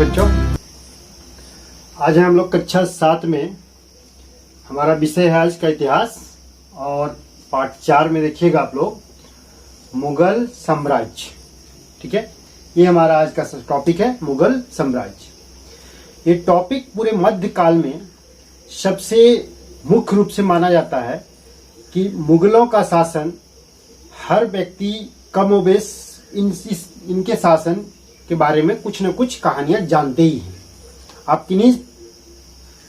बच्चों, आज हम लोग कक्षा 7 में हमारा विषय है आज का इतिहास और पाठ 4 में देखिएगा आप लोग मुगल साम्राज्य। ठीक है, ये हमारा आज का टॉपिक है मुगल साम्राज्य। ये टॉपिक पूरे मध्यकाल में सबसे मुख्य रूप से माना जाता है कि मुगलों का शासन हर व्यक्ति कमोबेश इनके शासन के बारे में कुछ न कुछ कहानियां जानते ही हैं। आप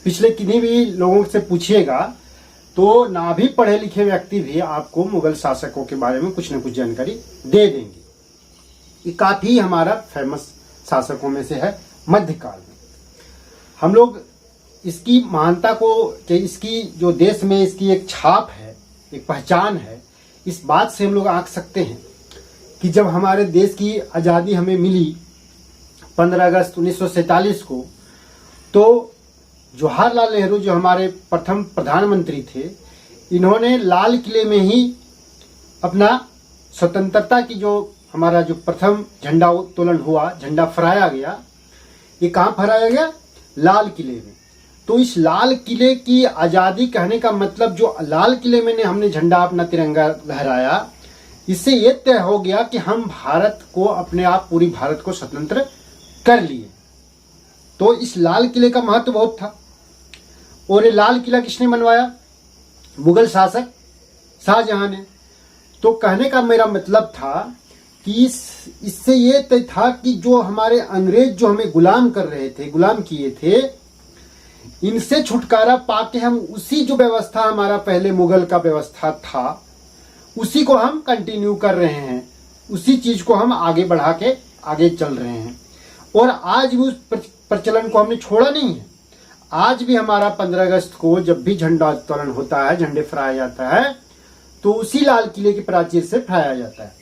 पिछले किन्हीं भी लोगों से पूछिएगा तो ना भी पढ़े लिखे व्यक्ति भी आपको मुगल शासकों के बारे में कुछ न कुछ जानकारी दे देंगे। ये काफी हमारा फेमस शासकों में से है मध्यकाल में। हम लोग इसकी महानता को कि इसकी जो देश में इसकी एक छाप है, एक पहचान है, इस बात से हम लोग आंक सकते हैं कि जब हमारे देश की आज़ादी हमें मिली 15 अगस्त 1947 को, तो जवाहरलाल नेहरू जो हमारे प्रथम प्रधानमंत्री थे, इन्होंने लाल किले में ही अपना स्वतंत्रता की जो हमारा जो प्रथम झंडा उत्तोलन हुआ, झंडा फहराया गया। ये कहाँ फहराया गया? लाल किले में। तो इस लाल किले की आज़ादी कहने का मतलब जो लाल किले में हमने झंडा अपना तिरंगा लहराया, इससे ये तय हो गया कि हम भारत को अपने आप पूरी भारत को स्वतंत्र कर लिए। तो इस लाल किले का महत्व बहुत था। और ये लाल किला किसने बनवाया? मुगल शासक शाहजहां ने। तो कहने का मेरा मतलब था कि इससे ये तय था कि जो हमारे अंग्रेज जो हमें गुलाम कर रहे थे, गुलाम किए थे, इनसे छुटकारा पाके हम उसी जो व्यवस्था हमारा पहले मुगल का व्यवस्था था, उसी को हम कंटिन्यू कर रहे हैं, उसी चीज को हम आगे बढ़ा के आगे चल रहे हैं। और आज भी उस प्रचलन को हमने छोड़ा नहीं है। आज भी हमारा 15 अगस्त को जब भी झंडा उत्तोलन होता है, झंडे फहराया जाता है, तो उसी लाल किले की प्राचीर से फहराया जाता है।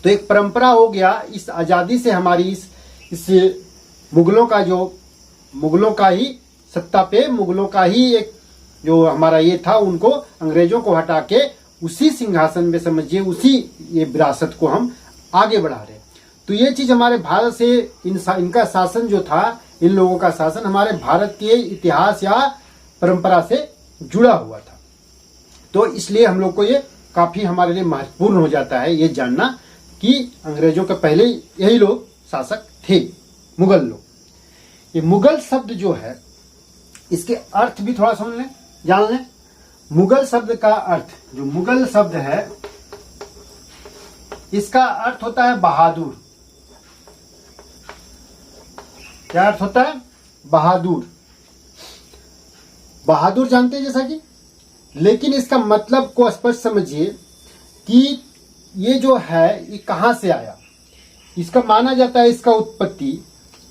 तो एक परंपरा हो गया। इस आजादी से हमारी इस मुगलों का ही सत्ता पे, मुगलों का ही एक जो हमारा ये था, उनको अंग्रेजों को हटा के उसी सिंहासन में समझिए उसी ये विरासत को हम आगे बढ़ा रहे हैं। तो ये चीज हमारे भारत से इनका शासन जो था, इन लोगों का शासन हमारे भारत के इतिहास या परंपरा से जुड़ा हुआ था। तो इसलिए हम लोग को ये काफी हमारे लिए महत्वपूर्ण हो जाता है ये जानना कि अंग्रेजों के पहले यही लोग शासक थे, मुगल लोग। ये मुगल शब्द जो है, इसके अर्थ भी थोड़ा समझ लें, जान लें। मुगल शब्द का अर्थ, जो मुगल शब्द है, इसका अर्थ होता है बहादुर। क्या अर्थ होता है? बहादुर। बहादुर जानते हैं जैसा कि, लेकिन इसका मतलब को स्पष्ट समझिए कि ये जो है ये कहां से आया। इसका माना जाता है, इसका उत्पत्ति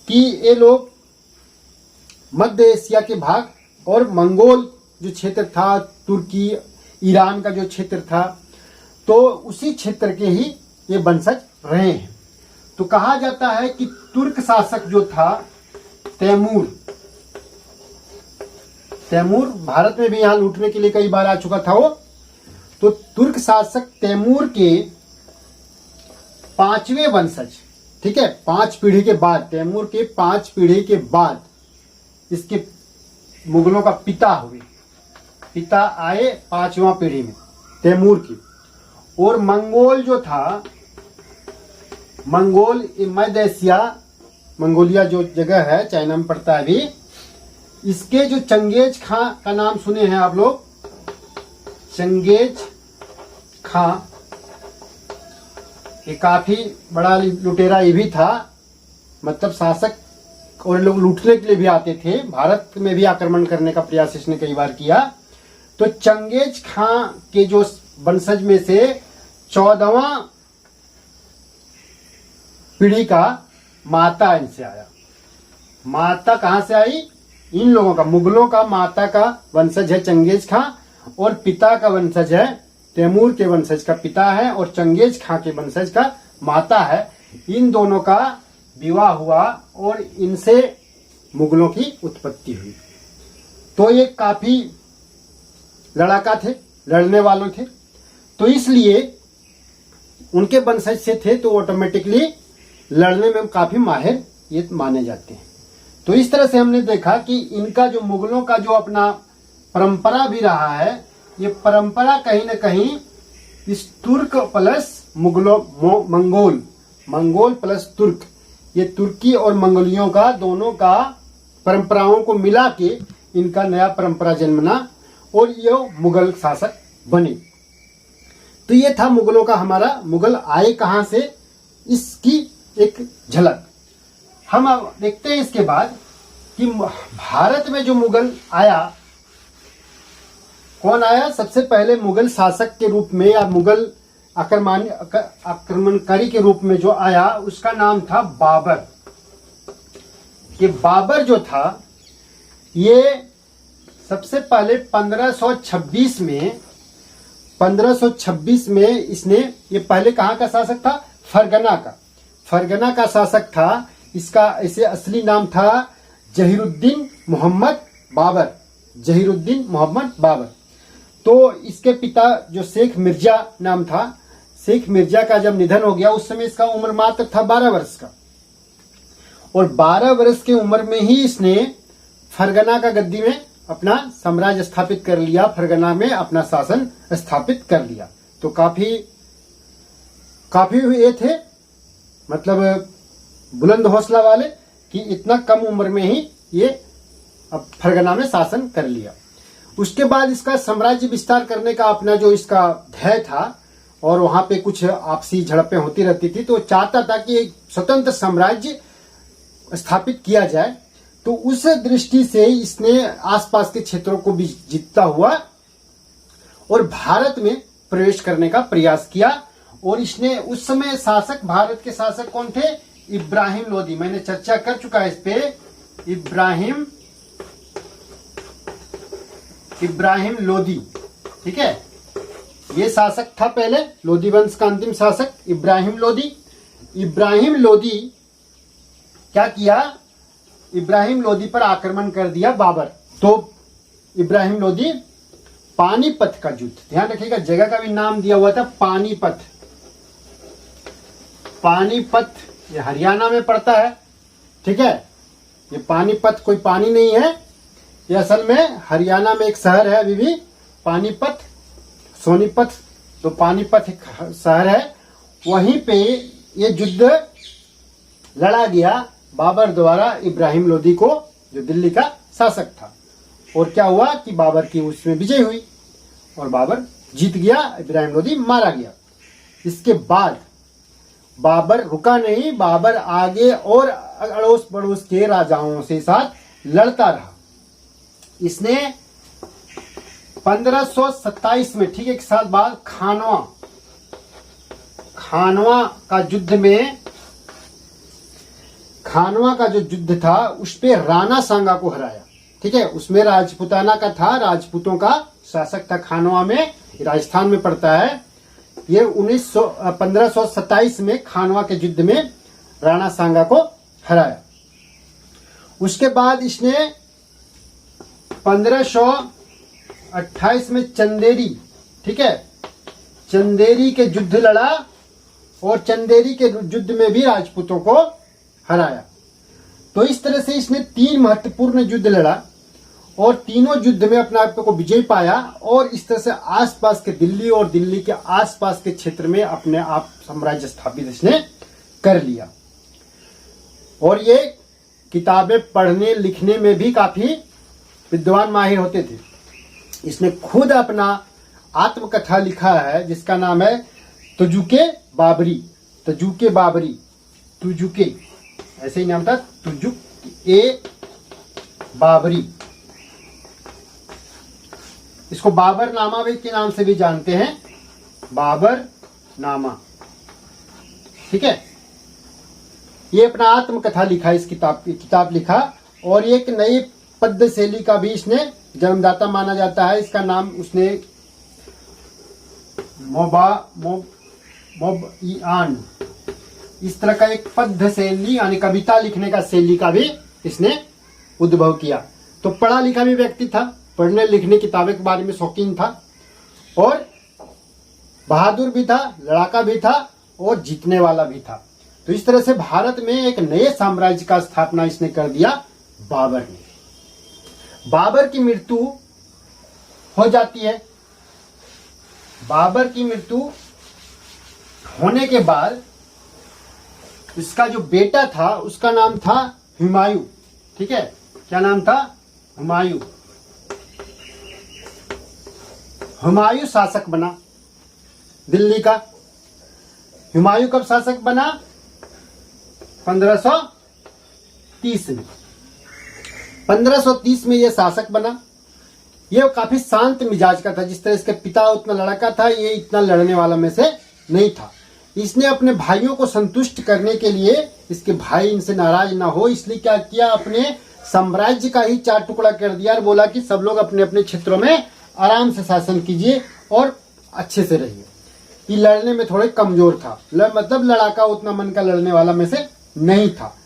कि ये लोग मध्य एशिया के भाग और मंगोल जो क्षेत्र था, तुर्की ईरान का जो क्षेत्र था, तो उसी क्षेत्र के ही ये वंशज रहे हैं। तो कहा जाता है कि तुर्क शासक जो था तैमूर भारत में भी यहां लूटने के लिए कई बार आ चुका था वो। तो तुर्क शासक तैमूर के 5वें वंशज, ठीक है, 5 पीढ़ी के बाद, तैमूर के 5 पीढ़ी के बाद इसके मुगलों का पिता आए 5वां पीढ़ी में तैमूर की। और मंगोल जो था, मंगोल मध्य एशिया, मंगोलिया जो जगह है, चाइना में पड़ता है अभी, इसके जो चंगेज खां का नाम सुने हैं आप लोग, चंगेज खां, ये काफी बड़ा लुटेरा ये भी था, मतलब शासक, और लोग लूटने के लिए भी आते थे, भारत में भी आक्रमण करने का प्रयास इसने कई बार किया। तो चंगेज खां के जो वंशज में से 14वां पीढ़ी का माता इनसे आया। माता कहां से आई? इन लोगों का, मुगलों का माता का वंशज है चंगेज खां, और पिता का वंशज है, तैमूर के वंशज का पिता है और चंगेज खां के वंशज का माता है। इन दोनों का विवाह हुआ और इनसे मुगलों की उत्पत्ति हुई। तो ये काफी लड़ाका थे, लड़ने वालों थे, तो इसलिए उनके वंशज से थे, तो ऑटोमेटिकली लड़ने में काफी माहिर ये माने जाते हैं। तो इस तरह से हमने देखा कि इनका जो मुगलों का जो अपना परंपरा भी रहा है, ये परंपरा कहीं ना कहीं इस तुर्क प्लस मुगलों मंगोल प्लस तुर्क, ये तुर्की और मंगोलियों का दोनों का परंपराओं को मिला के इनका नया परंपरा जन्मना और ये मुगल शासक बने। तो ये था मुगलों का हमारा, मुगल आए कहां से, इसकी एक झलक। हम अब देखते हैं इसके बाद कि भारत में जो मुगल आया, कौन आया? सबसे पहले मुगल शासक के रूप में या मुगल आक्रमणकारी के रूप में जो आया उसका नाम था बाबर। ये बाबर जो था ये सबसे पहले 1526 में इसने, ये पहले कहाँ का शासक था? फरगना का शासक था। इसका ऐसे असली नाम था जहीरुद्दीन मोहम्मद बाबर। तो इसके पिता जो शेख मिर्जा नाम था, शेख मिर्जा का जब निधन हो गया उस समय इसका उम्र मात्र था 12 वर्ष का, और 12 वर्ष की उम्र में ही इसने फरगना का गद्दी में अपना साम्राज्य स्थापित कर लिया, फरगना में अपना शासन स्थापित कर लिया। तो काफी ये थे, मतलब बुलंद हौसला वाले, कि इतना कम उम्र में ही ये अब फरगना में शासन कर लिया। उसके बाद इसका साम्राज्य विस्तार करने का अपना जो इसका ध्येय था, और वहां पे कुछ आपसी झड़पें होती रहती थी, तो चाहता था कि एक स्वतंत्र साम्राज्य स्थापित किया जाए। तो उस दृष्टि से इसने आसपास के क्षेत्रों को भी जीतता हुआ और भारत में प्रवेश करने का प्रयास किया। और इसने उस समय शासक, भारत के शासक कौन थे? इब्राहिम लोदी। मैंने चर्चा कर चुका है इस पे। इब्राहिम लोदी, ठीक है, ये शासक था पहले, लोदी वंश का अंतिम शासक इब्राहिम लोदी क्या किया? इब्राहिम लोदी पर आक्रमण कर दिया बाबर। तो इब्राहिम लोदी, पानीपत का युद्ध, ध्यान रखिएगा जगह का भी नाम दिया हुआ था पानीपत, ये हरियाणा में पड़ता है, ठीक है। ये पानीपत कोई पानी नहीं है, ये असल में हरियाणा में एक शहर है अभी भी, पानीपत, सोनीपत, तो पानीपत एक शहर है, वहीं पे ये युद्ध लड़ा गया बाबर द्वारा इब्राहिम लोदी को, जो दिल्ली का शासक था। और क्या हुआ कि बाबर की उसमें विजय हुई और बाबर जीत गया, इब्राहिम लोदी मारा गया। इसके बाद बाबर रुका नहीं, बाबर आगे और अड़ोस पड़ोस के राजाओं से साथ लड़ता रहा। इसने 1527 में, ठीक एक साल बाद, खानवा का युद्ध में, खानवा का जो युद्ध था उस पे राणा सांगा को हराया, ठीक है। उसमें राजपुताना का था, राजपूतों का शासक था खानवा में, राजस्थान में पड़ता है। ये 1527 में खानवा के युद्ध में राणा सांगा को हराया। उसके बाद इसने 1528 में चंदेरी, ठीक है, चंदेरी के युद्ध लड़ा और चंदेरी के युद्ध में भी राजपूतों को हराया। तो इस तरह से इसने 3 महत्वपूर्ण युद्ध लड़ा और तीनों युद्ध में अपने आप को विजय पाया, और इस तरह से आसपास के दिल्ली और दिल्ली के आसपास के क्षेत्र में अपने आप साम्राज्य स्थापित इसने कर लिया। और ये किताबें पढ़ने लिखने में भी काफी विद्वान माहिर होते थे। इसने खुद अपना आत्मकथा लिखा है जिसका नाम है तुजुके बाबरी, ऐसे ही नाम था, तुजुक बाबरी। इसको बाबर नामा भी के नाम से भी जानते हैं, बाबर नामा, ठीक है। ये अपना आत्मकथा लिखा, इस किताब लिखा, और एक नई पद्य शैली का भी इसने जन्मदाता माना जाता है। इसका नाम उसने मोबइयान, इस तरह का एक पद्य शैली यानी कविता लिखने का शैली का भी इसने उद्भव किया। तो पढ़ा लिखा भी व्यक्ति था, पढ़ने लिखने किताबें के बारे में शौकीन था, और बहादुर भी था, लड़ाका भी था, और जीतने वाला भी था। तो इस तरह से भारत में एक नए साम्राज्य का स्थापना इसने कर दिया, बाबर ने। बाबर की मृत्यु हो जाती है। बाबर की मृत्यु होने के बाद इसका जो बेटा था उसका नाम था हुमायूं। ठीक है, क्या नाम था? हुमायूं। हुमायूं शासक बना दिल्ली का। हुमायूं कब शासक बना? 1530 में। 1530 में यह शासक बना। यह काफी शांत मिजाज का था। जिस तरह इसके पिता उतना लड़का था, ये इतना लड़ने वाला में से नहीं था। इसने अपने भाइयों को संतुष्ट करने के लिए, इसके भाई इनसे नाराज ना हो, इसलिए क्या किया, अपने साम्राज्य का ही 4 टुकड़ा कर दिया और बोला कि सब लोग अपने अपने क्षेत्रों में आराम से शासन कीजिए और अच्छे से रहिए। ये लड़ने में थोड़े कमजोर था, मतलब लड़ाका उतना मन का लड़ने वाला में से नहीं था।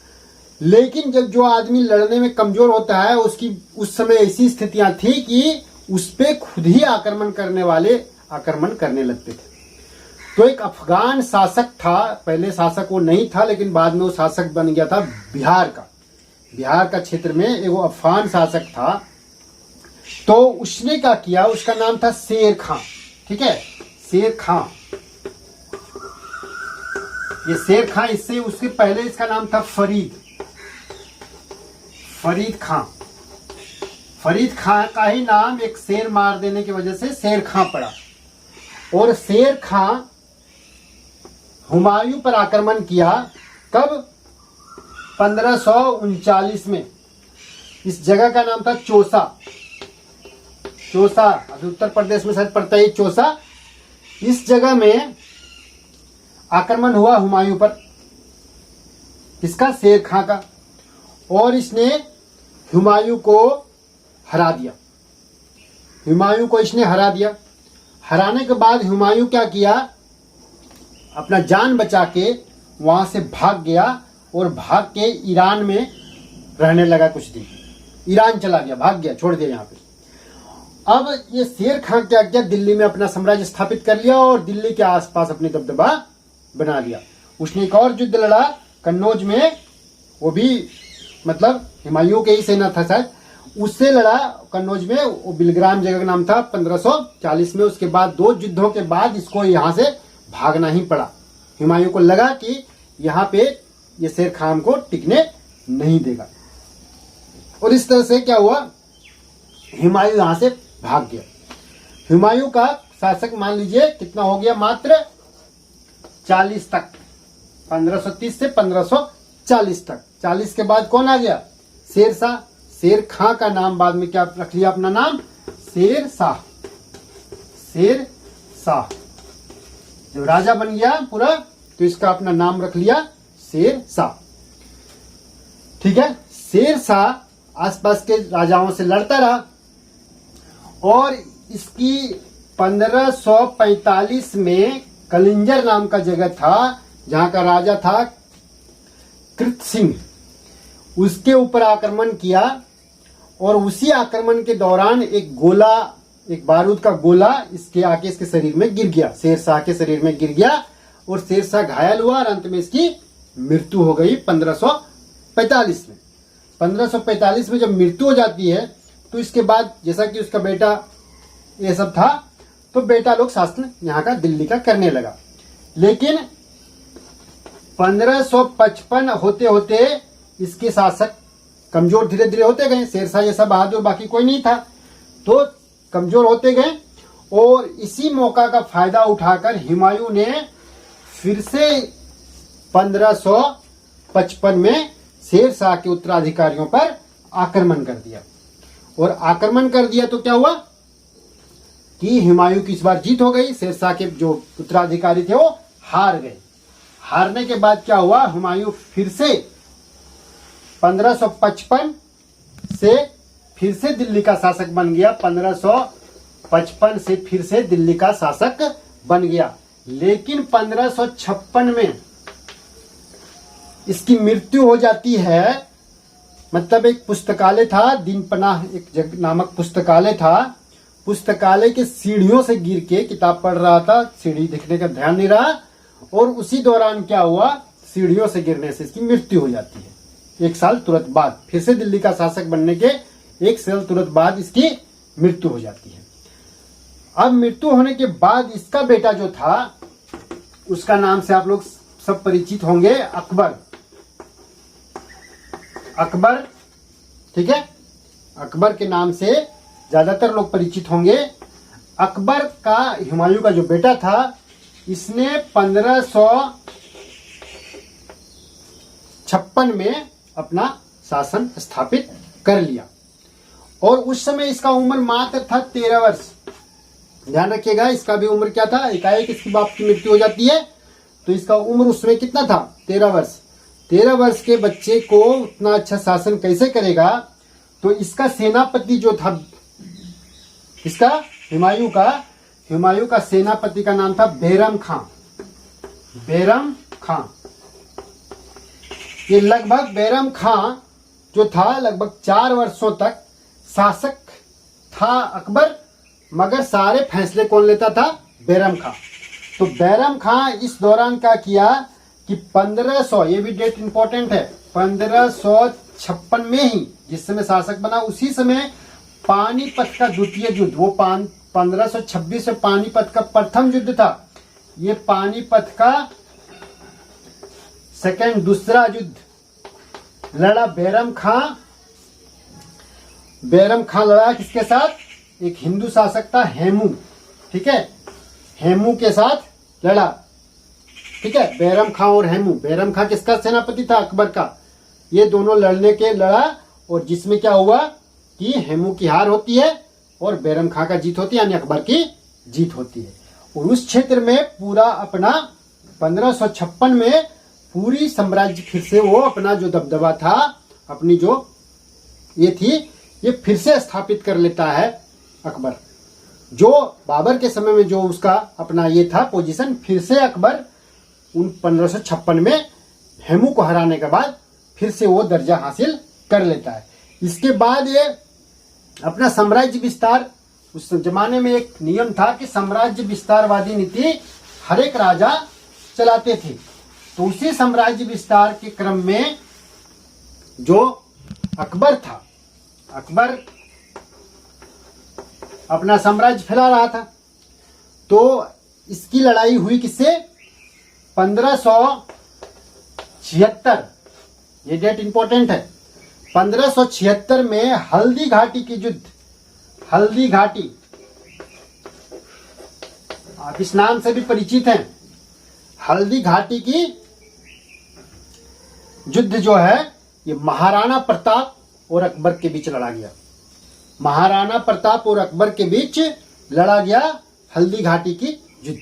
लेकिन जब जो आदमी लड़ने में कमजोर होता है, उसकी उस समय ऐसी स्थितियां थी कि उस पे खुद ही आक्रमण करने वाले आक्रमण करने लगते थे। तो एक अफगान शासक था, पहले शासक वो नहीं था, लेकिन बाद में वो शासक बन गया था बिहार का। बिहार का क्षेत्र में एक वो अफगान शासक था। तो उसने क्या किया, उसका नाम था शेर खां। ठीक है, शेर खां। ये शेर खां, इससे उसके पहले इसका नाम था फरीद खां। फरीद खां का ही नाम एक शेर मार देने की वजह से शेर खां पड़ा। और शेर खां हुमायूं पर आक्रमण किया। कब? 1539 में। इस जगह का नाम था चौसा। चौसा अभी उत्तर प्रदेश में शायद पड़ता है चौसा। इस जगह में आक्रमण हुआ हुमायूं पर, इसका शेर खां का। और इसने हुमायूं को हरा दिया। हुमायूं को इसने हरा दिया। हराने के बाद हुमायूं क्या किया, अपना जान बचा के वहां से भाग गया और भाग के ईरान में रहने लगा कुछ दिन। ईरान चला गया, भाग गया, छोड़ दिया यहाँ पे। अब ये शेर खां क्या किया, दिल्ली में अपना साम्राज्य स्थापित कर लिया और दिल्ली के आसपास अपनी दबदबा बना लिया। उसने एक और युद्ध लड़ा कन्नौज में, वो भी मतलब हुमायूं के ही सेना था शायद, उससे लड़ा कन्नौज में। वो बिलग्राम जगह का नाम था 1540 में। उसके बाद 2 युद्धों के बाद इसको यहाँ से भागना ही पड़ा। हुमायूं को लगा कि यहाँ पे ये शेर खां को टिकने नहीं देगा। और इस तरह से क्या हुआ, हुमायूं यहाँ से भाग गया। हुमायूं का शासक मान लीजिए कितना हो गया, मात्र 40 तक। 1530 से 1540 तक। 40 के बाद कौन आ गया? शेरशाह। शेर खां का नाम बाद में क्या रख लिया, अपना नाम शेरशाह। शेरशाह जब राजा बन गया पूरा, तो इसका अपना नाम रख लिया शेरशाह। ठीक है, शेरशाह आसपास के राजाओं से लड़ता रहा और इसकी 1545 में कलिंजर नाम का जगह था, जहां का राजा था कृत सिंह। उसके ऊपर आक्रमण किया और उसी आक्रमण के दौरान एक बारूद का गोला इसके आके इसके शरीर में गिर गया, शेरशाह के शरीर में गिर गया और शेरशाह घायल हुआ और अंत में इसकी मृत्यु हो गई 1545 में। 1545 में जब मृत्यु हो जाती है तो इसके बाद जैसा कि उसका बेटा ये सब था, तो बेटा लोग शासन यहाँ का दिल्ली का करने लगा। लेकिन 1555 होते होते इसके शासक कमजोर धीरे धीरे होते गए। शेरशाह जैसा बहादुर बाकी कोई नहीं था, तो कमजोर होते गए। और इसी मौका का फायदा उठाकर हुमायूं ने फिर से 1555 में शेरशाह के उत्तराधिकारियों पर आक्रमण कर दिया। और आक्रमण कर दिया तो क्या हुआ कि हुमायूं की इस बार जीत हो गई। शेरशाह के जो उत्तराधिकारी थे वो हार गए। हारने के बाद क्या हुआ, हुमायूं फिर से 1555 से फिर से दिल्ली का शासक बन गया। 1555 से फिर से दिल्ली का शासक बन गया। लेकिन 1556 में इसकी मृत्यु हो जाती है। मतलब एक पुस्तकालय था, दीनपनाह एक नामक पुस्तकालय था। पुस्तकालय के सीढ़ियों से गिर के किताब पढ़ रहा था, सीढ़ी दिखने का ध्यान नहीं रहा और उसी दौरान क्या हुआ, सीढ़ियों से गिरने से इसकी मृत्यु हो जाती है। 1 साल तुरंत बाद, फिर से दिल्ली का शासक बनने के 1 साल तुरंत बाद इसकी मृत्यु हो जाती है। अब मृत्यु होने के बाद इसका बेटा जो था उसका नाम से आप लोग सब परिचित होंगे, अकबर। अकबर, ठीक है, अकबर के नाम से ज्यादातर लोग परिचित होंगे। अकबर का, हुमायूं का जो बेटा था, इसने 1556 में अपना शासन स्थापित कर लिया और उस समय इसका उम्र मात्र था 13 वर्ष। ध्यान रखिएगा, इसका भी उम्र क्या था, एकाएक इसकी बाप की मृत्यु हो जाती है तो इसका उम्र उस समय कितना था, 13 वर्ष। 13 वर्ष के बच्चे को उतना अच्छा शासन कैसे करेगा। तो इसका सेनापति जो था, इसका हुमायूं का सेनापति का नाम था बैरम खां। बैरम खां, ये लगभग बैरम खां जो था लगभग 4 वर्षों तक शासक था अकबर, मगर सारे फैसले कौन लेता था, बैरम खां। तो बैरम खां इस दौरान क्या किया कि 1500, ये भी डेट इंपॉर्टेंट है, 1556 में ही जिस समय शासक बना उसी समय पानीपत का द्वितीय युद्ध, वो 1526 में पानीपत का प्रथम युद्ध था। ये पानीपत का दूसरा युद्ध लड़ा बैरम खां। बैरम खां लड़ा किसके साथ, एक हिंदू शासक था हेमू, ठीक है, हेमू के साथ लड़ा, ठीक है, बैरम खां और हेमू। बैरम खां किसका सेनापति था, अकबर का। ये दोनों लड़ा और जिसमें क्या हुआ कि हेमू की हार होती है और बैरम खां का जीत होती है, यानी अकबर की जीत होती है। और उस क्षेत्र में पूरा अपना 1556 में पूरी साम्राज्य फिर से वो अपना जो दबदबा था, अपनी जो ये थी, ये फिर से स्थापित कर लेता है अकबर। जो बाबर के समय में जो उसका अपना ये था पोजीशन, फिर से अकबर उन 1556 में हेमू को हराने के बाद फिर से वो दर्जा हासिल कर लेता है। इसके बाद ये अपना साम्राज्य विस्तार, उस जमाने में एक नियम था कि साम्राज्य विस्तारवादी नीति हर एक राजा चलाते थे। तो उसी साम्राज्य विस्तार के क्रम में जो अकबर था, अकबर अपना साम्राज्य फैला रहा था। तो इसकी लड़ाई हुई किससे, 1576, ये डेट इंपॉर्टेंट है, 1576 में हल्दी घाटी की युद्ध। हल्दी घाटी आप इस नाम से भी परिचित हैं। हल्दी घाटी की युद्ध जो है ये महाराणा प्रताप और अकबर के बीच लड़ा गया। महाराणा प्रताप और अकबर के बीच लड़ा गया हल्दी घाटी की युद्ध,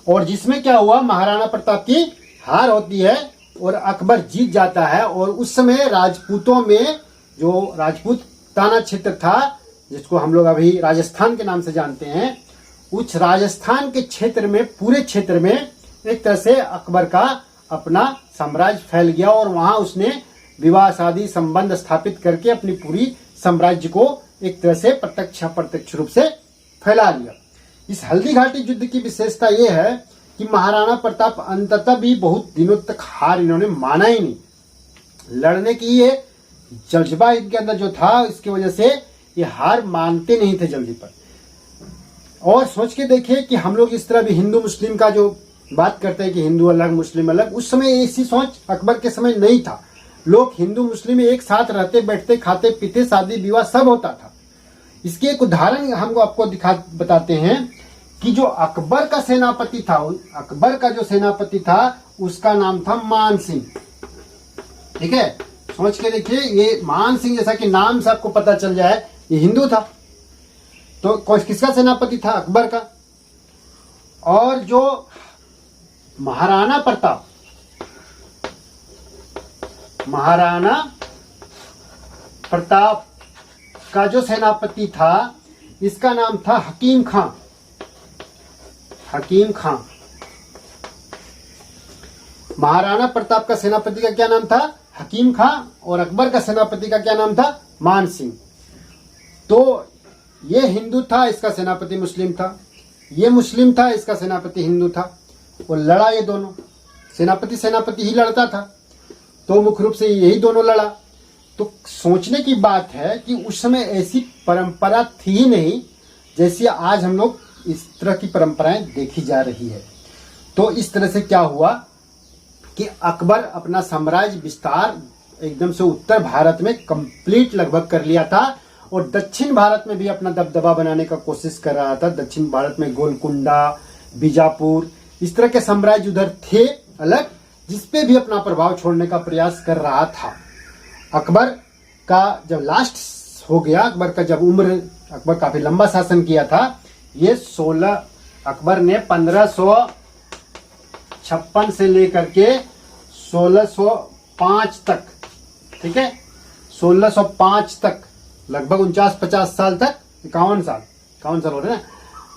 और जिसमें क्या हुआ, महाराणा प्रताप की हार होती है और अकबर जीत जाता है। और उस समय राजपूतों में जो राजपूताना क्षेत्र था, जिसको हम लोग अभी राजस्थान के नाम से जानते हैं, उस राजस्थान के क्षेत्र में, पूरे क्षेत्र में एक तरह से अकबर का अपना साम्राज्य फैल गया और वहां उसने विवाह शादी संबंध स्थापित करके अपनी पूरी साम्राज्य को एक तरह से प्रत्यक्ष अप्रत्यक्ष रूप से फैला लिया। इस हल्दी घाटी युद्ध की विशेषता यह है कि महाराणा प्रताप अंततः भी बहुत दिनों तक हार इन्होंने माना ही नहीं। लड़ने की ये जज्बा इनके अंदर जो था, इसकी वजह से ये हार मानते नहीं थे जल्दी पर। और सोच के देखिए कि हम लोग इस तरह भी हिंदू मुस्लिम का जो बात करते हैं कि हिंदू अलग मुस्लिम अलग, उस समय ऐसी सोच अकबर के समय नहीं था। लोग हिंदू मुस्लिम एक साथ रहते, बैठते, खाते पीते, शादी विवाह सब होता था। इसके एक उदाहरण हमको आपको बताते हैं कि जो अकबर का सेनापति था, अकबर का जो सेनापति था उसका नाम था मान सिंह, ठीक है। सोच के देखिए, ये मान सिंह जैसा कि नाम से आपको पता चल जाए ये हिंदू था। तो किसका सेनापति था, अकबर का। और जो महाराणा प्रताप, महाराणा प्रताप का जो सेनापति था इसका नाम था हकीम खां। हकीम खां, महाराणा प्रताप का सेनापति का क्या नाम था, हकीम खां, और अकबर का सेनापति का क्या नाम था, मान सिंह। तो ये हिंदू था, इसका सेनापति मुस्लिम था, ये मुस्लिम था, इसका सेनापति हिंदू था, और लड़ा ये दोनों, सेनापति ही लड़ता था। तो मुख्य रूप से यही दोनों लड़ा। तो सोचने की बात है कि उस समय ऐसी परंपरा थी ही नहीं जैसी आज हम लोग इस तरह की परंपराएं देखी जा रही है। तो इस तरह से क्या हुआ कि अकबर अपना साम्राज्य विस्तार एकदम से उत्तर भारत में कंप्लीट लगभग कर लिया था और दक्षिण भारत में भी अपना दबदबा बनाने का कोशिश कर रहा था। दक्षिण भारत में गोलकुंडा, बीजापुर, इस तरह के साम्राज्य उधर थे अलग, जिसपे भी अपना प्रभाव छोड़ने का प्रयास कर रहा था। अकबर का जब लास्ट हो गया, अकबर काफी लंबा शासन किया था। ये अकबर ने 1556 से लेकर के 1605 तक, ठीक है, 1605 तक लगभग 49-50 साल तक, 51 साल हो रहे ना,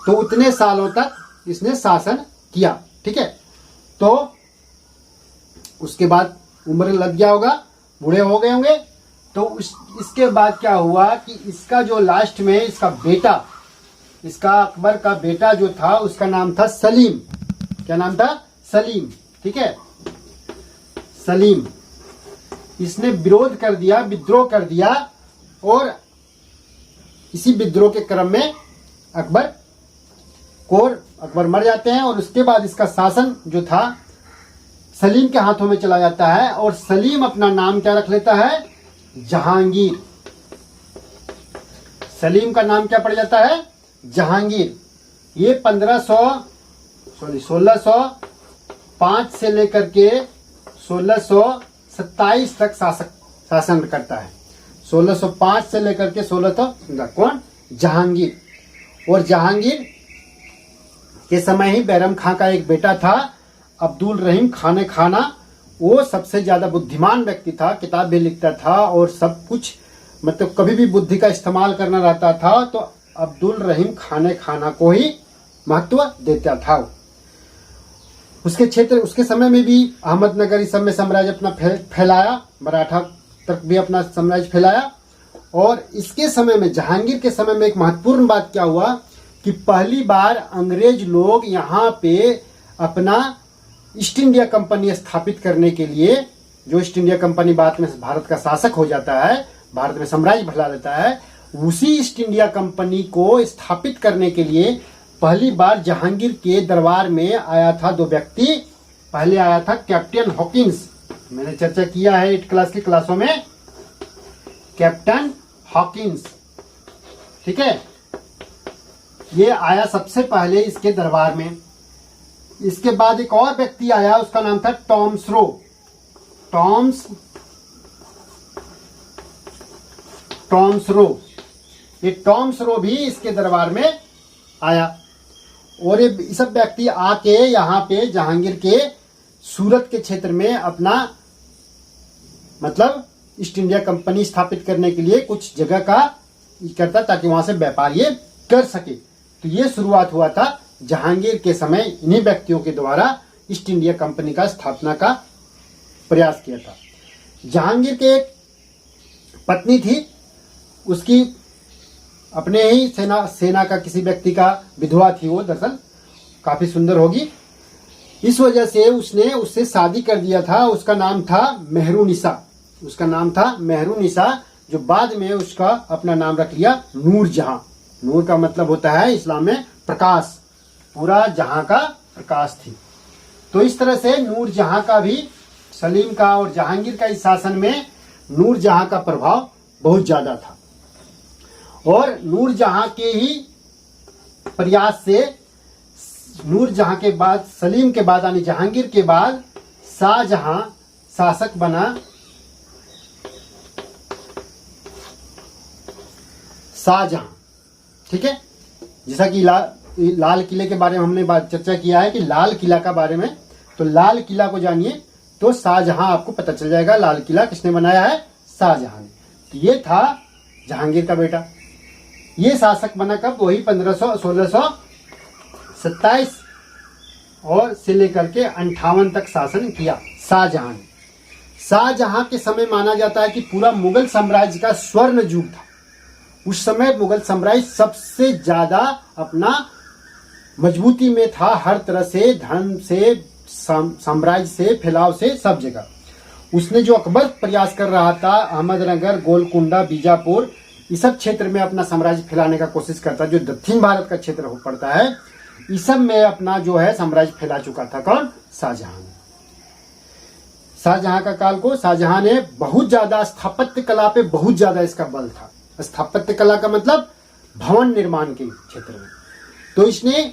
तो उतने सालों तक इसने शासन किया। ठीक है, तो उसके बाद उम्र लग गया होगा, बूढ़े हो गए होंगे। तो इसके बाद क्या हुआ कि इसका जो लास्ट में इसका अकबर का बेटा जो था उसका नाम था सलीम। क्या नाम था? सलीम। ठीक है, सलीम। इसने विद्रोह कर दिया और इसी विद्रोह के क्रम में अकबर मर जाते हैं और उसके बाद इसका शासन जो था सलीम के हाथों में चला जाता है और सलीम अपना नाम क्या रख लेता है? जहांगीर। सलीम का नाम क्या पड़ जाता है? जहांगीर। ये 1605 से लेकर के 1627 तक शासन करता है। 1605 से लेकर के 1600 कौन? जहांगीर। और जहांगीर के समय ही बैरम खां का एक बेटा था अब्दुल रहीम खाना। वो सबसे ज्यादा बुद्धिमान व्यक्ति था, किताब भी लिखता था और सब कुछ, मतलब कभी भी बुद्धि का इस्तेमाल करना रहता था तो अब्दुल रहीम खाना को ही महत्व देता था। उसके समय में भी अहमदनगर इस सब में साम्राज्य अपना फैलाया, मराठा तक भी अपना साम्राज्य फैलाया। और इसके समय में, जहांगीर के समय में एक महत्वपूर्ण बात क्या हुआ कि पहली बार अंग्रेज लोग यहाँ पे अपना ईस्ट इंडिया कंपनी स्थापित करने के लिए, जो ईस्ट इंडिया कंपनी बाद में भारत का शासक हो जाता है, भारत में साम्राज्य फैला देता है, उसी ईस्ट इंडिया कंपनी को स्थापित करने के लिए पहली बार जहांगीर के दरबार में आया था दो व्यक्ति। पहले आया था कैप्टन हॉकिंस, मैंने चर्चा किया है 8 क्लास की क्लासों में, कैप्टन हॉकिंस। ठीक है, ये आया सबसे पहले इसके दरबार में। इसके बाद एक और व्यक्ति आया, उसका नाम था टॉम्स रो। ये टॉम्स रो भी इसके दरबार में आया और ये सब व्यक्ति आके यहाँ पे जहांगीर के सूरत के क्षेत्र में अपना, मतलब ईस्ट इंडिया कंपनी स्थापित करने के लिए कुछ जगह का करता ताकि वहां से व्यापार ये कर सके। तो ये शुरुआत हुआ था जहांगीर के समय, इन्हीं व्यक्तियों के द्वारा ईस्ट इंडिया कंपनी का स्थापना का प्रयास किया था। जहांगीर के एक पत्नी थी, उसकी अपने ही सेना का किसी व्यक्ति का विधवा थी, वो दरअसल काफी सुंदर होगी। इस वजह से उसने उससे शादी कर दिया था। उसका नाम था मेहरुनिसा, जो बाद में उसका अपना नाम रख लिया नूरजहां। नूर का मतलब होता है इस्लाम में प्रकाश, पूरा जहां का प्रकाश थी। तो इस तरह से नूरजहां का भी, सलीम का और जहांगीर का इस शासन में नूरजहां का प्रभाव बहुत ज्यादा था। और नूरजहां के ही प्रयास से, नूरजहां के बाद, सलीम के बाद यानी जहांगीर के बाद शाहजहां शासक बना। शाहजहां, ठीक है, जैसा कि लाल किले के बारे में हमने चर्चा किया है कि लाल किला का बारे में, तो लाल किला को जानिए तो शाहजहां आपको पता चल जाएगा लाल किला किसने बनाया है? शाहजहां ने। तो ये था जहांगीर का बेटा। ये शासक बना कब? वही 1627 और से लेकर के 58 तक शासन किया शाहजहां ने। शाहजहां के समय माना जाता है कि पूरा मुगल साम्राज्य का स्वर्ण युग था। उस समय मुगल साम्राज्य सबसे ज्यादा अपना मजबूती में था, हर तरह से, धन से, साम्राज्य से, फैलाव से, सब जगह। उसने जो अकबर प्रयास कर रहा था, अहमदनगर, गोलकुंडा, बीजापुर, इस सब क्षेत्र में अपना साम्राज्य फैलाने का कोशिश करता, जो दक्षिण भारत का क्षेत्र पड़ता है, इस सब में अपना जो है साम्राज्य फैला चुका था। कौन? शाहजहां। शाहजहां का काल को शाहजहां ने बहुत ज्यादा स्थापत्य कला पे बहुत ज्यादा इसका बल था। स्थापत्य कला का मतलब भवन निर्माण के क्षेत्र में। तो इसने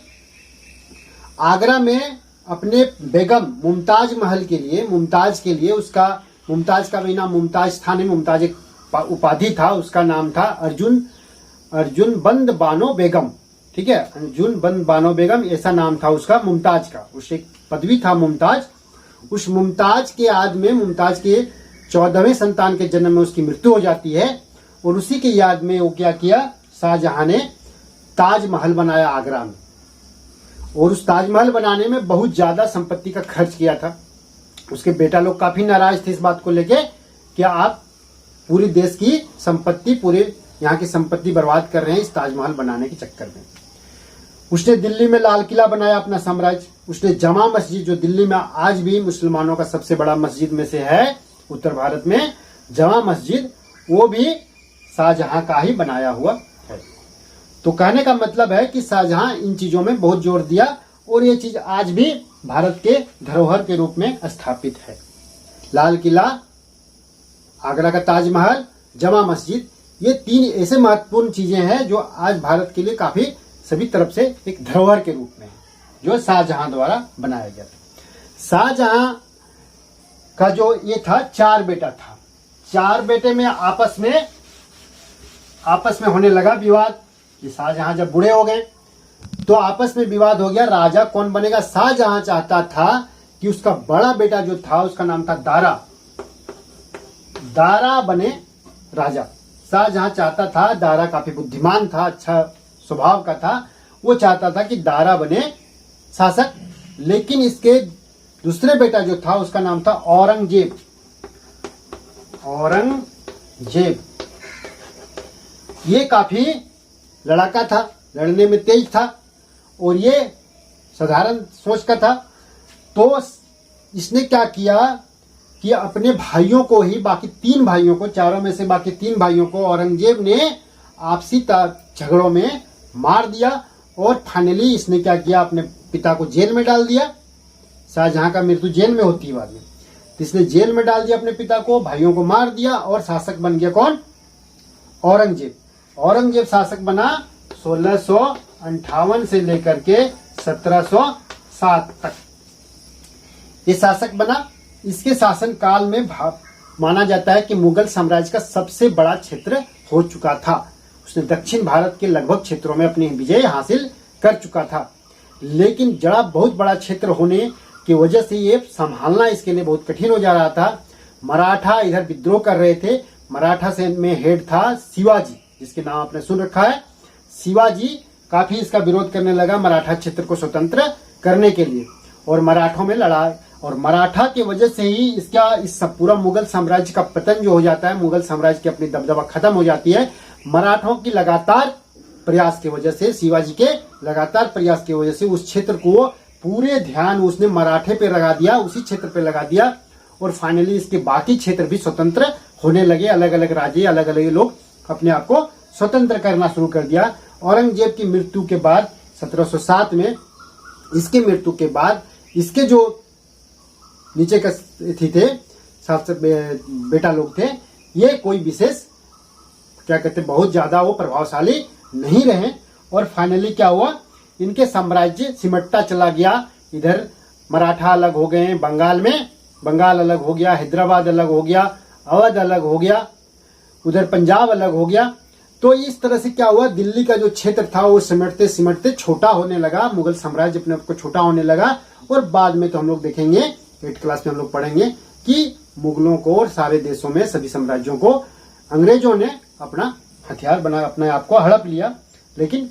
आगरा में अपने बेगम मुमताज महल के लिए, मुमताज के लिए, उसका मुमताज का भी नाम मुमताज था नहीं, मुमताज एक उपाधि था, उसका नाम था अर्जुन बंद बानो बेगम। ठीक है, अर्जुन बंद बानो बेगम ऐसा नाम था उसका, मुमताज का। उस एक पदवी था मुमताज। उस मुमताज के याद में, मुमताज के 14वें संतान के जन्म में उसकी मृत्यु हो जाती है, और उसी के याद में वो क्या किया, शाहजहां ने ताजमहल बनाया आगरा में। और उस ताजमहल बनाने में बहुत ज्यादा संपत्ति का खर्च किया था। उसके बेटा लोग काफी नाराज थे इस बात को लेके कि आप पूरे देश की संपत्ति, पूरे यहाँ की संपत्ति बर्बाद कर रहे हैं इस ताजमहल बनाने के चक्कर में। उसने दिल्ली में लाल किला बनाया अपना साम्राज्य। उसने जमा मस्जिद, जो दिल्ली में आज भी मुसलमानों का सबसे बड़ा मस्जिद में से है उत्तर भारत में, जमा मस्जिद, वो भी शाहजहां का ही बनाया हुआ है। तो कहने का मतलब है कि शाहजहां इन चीजों में बहुत जोर दिया, और ये चीज आज भी भारत के धरोहर के रूप में स्थापित है। लाल किला, आगरा का ताजमहल, जमा मस्जिद, ये 3 ऐसे महत्वपूर्ण चीजें हैं जो आज भारत के लिए काफी सभी तरफ से एक धरोहर के रूप में है, जो शाहजहां द्वारा बनाया गया था। शाहजहां का जो ये था, 4 बेटा था। 4 बेटे में आपस में होने लगा विवाद कि शाहजहां जब बूढ़े हो गए तो आपस में विवाद हो गया, राजा कौन बनेगा। शाहजहां चाहता था कि उसका बड़ा बेटा जो था, उसका नाम था दारा बने राजा। शाहजहां चाहता था, दारा काफी बुद्धिमान था, अच्छा स्वभाव का था, वो चाहता था कि दारा बने शासक। लेकिन इसके दूसरे बेटा जो था, उसका नाम था औरंगजेब। ये काफी लड़ाका था, लड़ने में तेज था, और ये साधारण सोच का था। तो इसने क्या किया कि अपने भाइयों को ही, बाकी 3 भाइयों को, चारों में से बाकी 3 भाइयों को औरंगजेब ने आपसी झगड़ों में मार दिया। और फाइनली इसने क्या किया, अपने पिता को जेल में डाल दिया। शाहजहां का मृत्यु जेल में होती है बाद में, तो इसने जेल में डाल दिया अपने पिता को, भाइयों को मार दिया, और शासक बन गया कौन? औरंगजेब। औरंगजेब शासक बना 1658 से लेकर के 1707 तक ये शासक बना। इसके शासन काल में माना जाता है कि मुगल साम्राज्य का सबसे बड़ा क्षेत्र हो चुका था। उसने दक्षिण भारत के लगभग क्षेत्रों में अपनी विजय हासिल कर चुका था। लेकिन जरा बहुत बड़ा क्षेत्र होने की वजह से ये संभालना इसके लिए बहुत कठिन हो जा रहा था। मराठा इधर विद्रोह कर रहे थे। मराठा से में हेड था शिवाजी, जिसके नाम आपने सुन रखा है। शिवाजी काफी इसका विरोध करने लगा, मराठा क्षेत्र को स्वतंत्र करने के लिए, और मराठों में लड़ा। और मराठा की वजह से ही इसका इस पूरा मुगल साम्राज्य का पतन जो हो जाता है, मुगल साम्राज्य की अपनी दबदबा खत्म हो जाती है। मराठों की लगातार प्रयास की वजह से, शिवाजी के लगातार प्रयास की वजह से उस क्षेत्र को पूरे ध्यान उसने मराठे पे लगा दिया, उसी क्षेत्र पे लगा दिया। और फाइनली इसके बाकी क्षेत्र भी स्वतंत्र होने लगे। अलग अलग राज्य, अलग अलग लोग अपने आप को स्वतंत्र करना शुरू कर दिया। औरंगजेब की मृत्यु के बाद 1707 में, इसकी मृत्यु के बाद इसके जो नीचे का थे शासक बेटा लोग थे, ये कोई विशेष क्या कहते बहुत ज्यादा वो प्रभावशाली नहीं रहे। और फाइनली क्या हुआ, इनके साम्राज्य सिमटता चला गया। इधर मराठा अलग हो गए, बंगाल में बंगाल अलग हो गया, हैदराबाद अलग हो गया, अवध अलग हो गया, उधर पंजाब अलग हो गया। तो इस तरह से क्या हुआ, दिल्ली का जो क्षेत्र था वो सिमटते सिमटते छोटा होने लगा। मुगल साम्राज्य अपने आप को छोटा होने लगा। और बाद में तो हम लोग देखेंगे 8th क्लास में हम लोग पढ़ेंगे कि मुगलों को और सारे देशों में सभी साम्राज्यों को अंग्रेजों ने अपना हथियार बना, अपने आप को हड़प लिया। लेकिन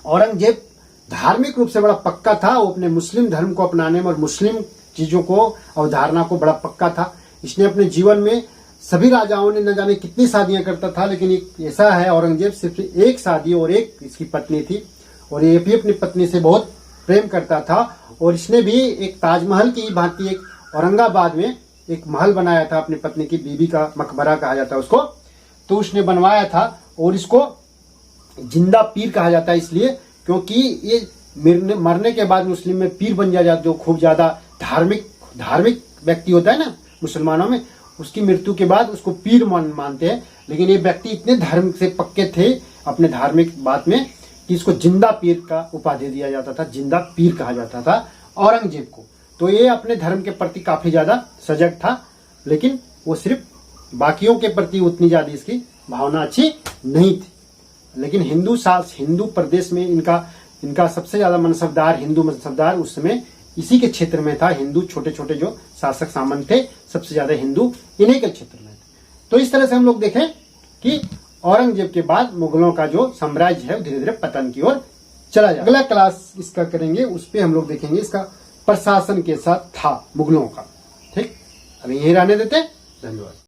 औरंगजेब धार्मिक रूप से बड़ा पक्का था। वो अपने मुस्लिम धर्म को अपनाने में और मुस्लिम चीजों को, अवधारणा को बड़ा पक्का था। इसने अपने जीवन में सभी राजाओं ने न जाने कितनी शादियां करता था, लेकिन एक ऐसा है औरंगजेब सिर्फ एक शादी और एक इसकी पत्नी थी, और ये भी अपनी पत्नी से बहुत प्रेम करता था। और इसने भी एक ताजमहल की भांति एक औरंगाबाद में एक महल बनाया था अपनी पत्नी की, बीबी का मकबरा कहा जाता है उसको, तो उसने बनवाया था। और इसको जिंदा पीर कहा जाता है इसलिए क्योंकि ये मरने के बाद मुस्लिम में पीर बन जाता, जो खूब ज्यादा धार्मिक व्यक्ति होता है ना मुसलमानों में, उसकी मृत्यु के बाद उसको पीर मानते हैं। लेकिन ये व्यक्ति इतने धर्म से पक्के थे अपने धार्मिक बात में कि इसको जिंदा पीर का उपाधि दिया जाता था, जिंदा पीर कहा जाता था औरंगजेब को। तो ये अपने धर्म के प्रति काफी ज्यादा सजग था, लेकिन वो सिर्फ बाकियों के प्रति उतनी ज्यादा इसकी भावना अच्छी नहीं थी। लेकिन हिंदू प्रदेश में इनका सबसे ज्यादा मनसबदार, हिंदू मनसबदार उस समय इसी के क्षेत्र में था। हिंदू छोटे छोटे जो शासक सामंत थे, सबसे ज्यादा हिंदू इन्हीं के क्षेत्र में थे। तो इस तरह से हम लोग देखें कि औरंगजेब के बाद मुगलों का जो साम्राज्य है धीरे धीरे पतन की ओर चला जाए। अगला क्लास इसका करेंगे, उस पर हम लोग देखेंगे इसका प्रशासन के साथ था मुगलों का। ठीक, अभी यही रहने देते हैं। धन्यवाद।